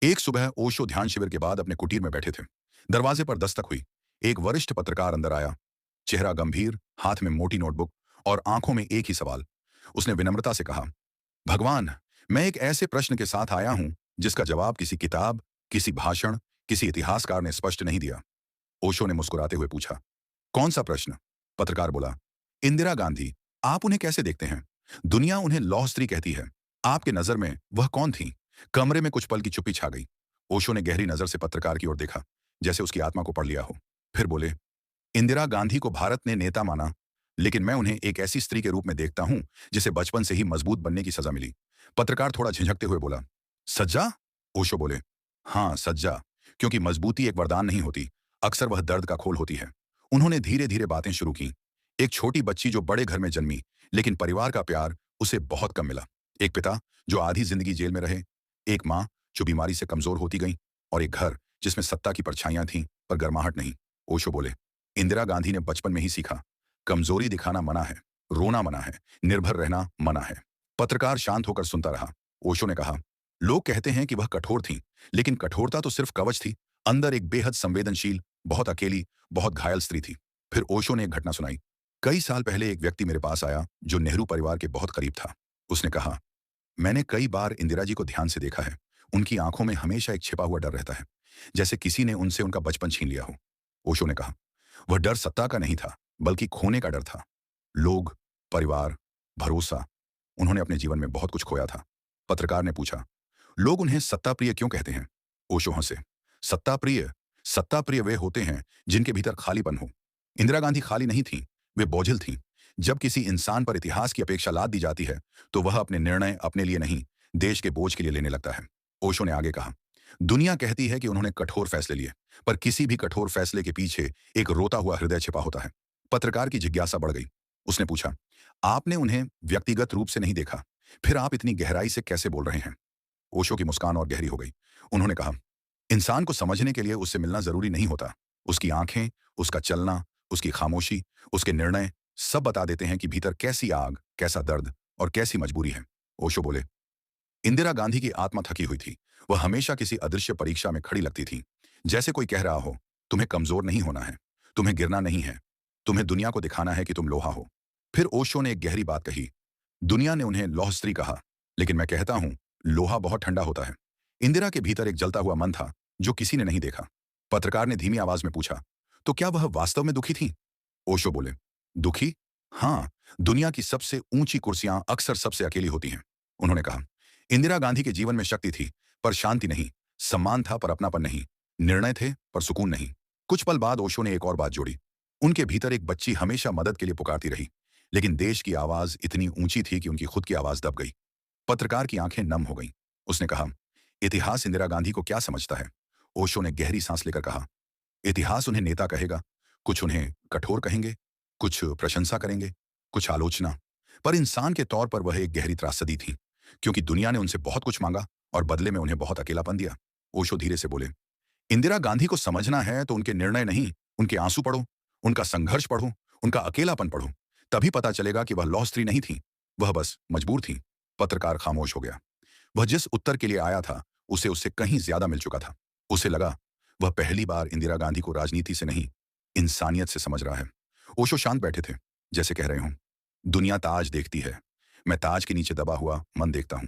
एक सुबह ओशो ध्यान शिविर के बाद अपने कुटीर में बैठे थे। दरवाजे पर दस्तक हुई। एक वरिष्ठ पत्रकार अंदर आया। चेहरा गंभीर, हाथ में मोटी नोटबुक और आंखों में एक ही सवाल। उसने विनम्रता से कहा, भगवान, मैं एक ऐसे प्रश्न के साथ आया हूं जिसका जवाब किसी किताब, किसी भाषण, किसी इतिहासकार ने स्पष्ट नहीं दिया। ओशो ने मुस्कुराते हुए पूछा, कौन सा प्रश्न? पत्रकार बोला, इंदिरा गांधी। आप उन्हें कैसे देखते हैं? दुनिया उन्हें लौह स्त्री कहती है। आपके नजर में वह कौन थी? कमरे में कुछ पल की चुप्पी छा गई। ओशो ने गहरी नजर से पत्रकार की ओर देखा, जैसे उसकी आत्मा को पढ़ लिया हो। फिर बोले, इंदिरा गांधी को भारत ने नेता माना, लेकिन मैं उन्हें एक ऐसी स्त्री के रूप में देखता हूं जिसे बचपन से ही मजबूत बनने की सजा मिली। पत्रकार थोड़ा झिझकते हुए बोला, सज्जा? ओशो बोले, हाँ, सज्जा। क्योंकि मजबूती एक वरदान नहीं होती, अक्सर वह दर्द का खोल होती है। उन्होंने धीरे धीरे बातें शुरू की। एक छोटी बच्ची जो बड़े घर में जन्मी, लेकिन परिवार का प्यार उसे बहुत कम मिला। एक पिता जो आधी जिंदगी जेल में रहे, एक माँ जो बीमारी से कमजोर होती गई, और एक घर जिसमें सत्ता की परछाइयां थीं पर गर्माहट नहीं। ओशो बोले, इंदिरा गांधी ने बचपन में ही सीखा, कमजोरी दिखाना मना है, रोना मना है, निर्भर रहना मना है। पत्रकार शांत होकर सुनता रहा। ओशो ने कहा, लोग कहते हैं कि वह कठोर थी, लेकिन कठोरता तो सिर्फ कवच थी। अंदर एक बेहद संवेदनशील, बहुत अकेली, बहुत घायल स्त्री थी। फिर ओशो ने एक घटना सुनाई। कई साल पहले एक व्यक्ति मेरे पास आया जो नेहरू परिवार के बहुत करीब था। उसने कहा, मैंने कई बार इंदिरा जी को ध्यान से देखा है। उनकी आंखों में हमेशा एक छिपा हुआ डर रहता है, जैसे किसी ने उनसे उनका बचपन छीन लिया हो। ओशो ने कहा, वह डर सत्ता का नहीं था, बल्कि खोने का डर था। लोग, परिवार, भरोसा, उन्होंने अपने जीवन में बहुत कुछ खोया था। पत्रकार ने पूछा, लोग उन्हें सत्ता प्रिय क्यों कहते हैं? ओशो हंसे, सत्ता प्रिय? सत्ता प्रिय वे होते हैं जिनके भीतर खालीपन हो। इंदिरा गांधी खाली नहीं थी, वे बोझिल थीं। जब किसी इंसान पर इतिहास की अपेक्षा लाद दी जाती है, तो वह अपने निर्णय अपने लिए नहीं, देश के बोझ के लिए लेने लगता है। ओशो ने आगे कहा, दुनिया कहती है कि उन्होंने कठोर फैसले लिए, पर किसी भी कठोर फैसले के पीछे एक रोता हुआ हृदय छिपा होता है। पत्रकार की जिज्ञासा बढ़ गई। उसने पूछा, आपने उन्हें व्यक्तिगत रूप से नहीं देखा, फिर आप इतनी गहराई से कैसे बोल रहे हैं? ओशो की मुस्कान और गहरी हो गई। उन्होंने कहा, इंसान को समझने के लिए उससे मिलना जरूरी नहीं होता। उसकी आंखें, उसका चलना, उसकी खामोशी, उसके निर्णय सब बता देते हैं कि भीतर कैसी आग, कैसा दर्द और कैसी मजबूरी है। ओशो बोले, इंदिरा गांधी की आत्मा थकी हुई थी। वह हमेशा किसी अदृश्य परीक्षा में खड़ी लगती थी, जैसे कोई कह रहा हो, तुम्हें कमजोर नहीं होना है, तुम्हें गिरना नहीं है, तुम्हें दुनिया को दिखाना है कि तुम लोहा हो। फिर ओशो ने एक गहरी बात कही, दुनिया ने उन्हें लौह स्त्री कहा, लेकिन मैं कहता हूं, लोहा बहुत ठंडा होता है। इंदिरा के भीतर एक जलता हुआ मन था जो किसी ने नहीं देखा। पत्रकार ने धीमी आवाज में पूछा, तो क्या वह वास्तव में दुखी थी? ओशो बोले, दुखी? हाँ, दुनिया की सबसे ऊंची कुर्सियां अक्सर सबसे अकेली होती हैं। उन्होंने कहा, इंदिरा गांधी के जीवन में शक्ति थी, पर शांति नहीं। सम्मान था, पर अपनापन नहीं। निर्णय थे, पर सुकून नहीं। कुछ पल बाद ओशो ने एक और बात जोड़ी, उनके भीतर एक बच्ची हमेशा मदद के लिए पुकारती रही, लेकिन देश की आवाज इतनी ऊंची थी कि उनकी खुद की आवाज दब गई। पत्रकार की आंखें नम हो गईं। उसने कहा, इतिहास इंदिरा गांधी को क्या समझता है? ओशो ने गहरी सांस लेकर कहा, इतिहास उन्हें नेता कहेगा, कुछ उन्हें कठोर कहेंगे, कुछ प्रशंसा करेंगे, कुछ आलोचना, पर इंसान के तौर पर वह एक गहरी त्रासदी थी, क्योंकि दुनिया ने उनसे बहुत कुछ मांगा और बदले में उन्हें बहुत अकेलापन दिया। ओशो धीरे से बोले, इंदिरा गांधी को समझना है तो उनके निर्णय नहीं, उनके आंसू पढ़ो, उनका संघर्ष पढ़ो, उनका अकेलापन पढ़ो। तभी पता चलेगा कि वह लौह स्त्री नहीं थी, वह बस मजबूर थी। पत्रकार खामोश हो गया। वह जिस उत्तर के लिए आया था, उसे उससे कहीं ज्यादा मिल चुका था। उसे लगा, वह पहली बार इंदिरा गांधी को राजनीति से नहीं, इंसानियत से समझ रहा है। ओशो शांत बैठे थे, जैसे कह रहे हों, दुनिया ताज देखती है, मैं ताज के नीचे दबा हुआ मन देखता हूं।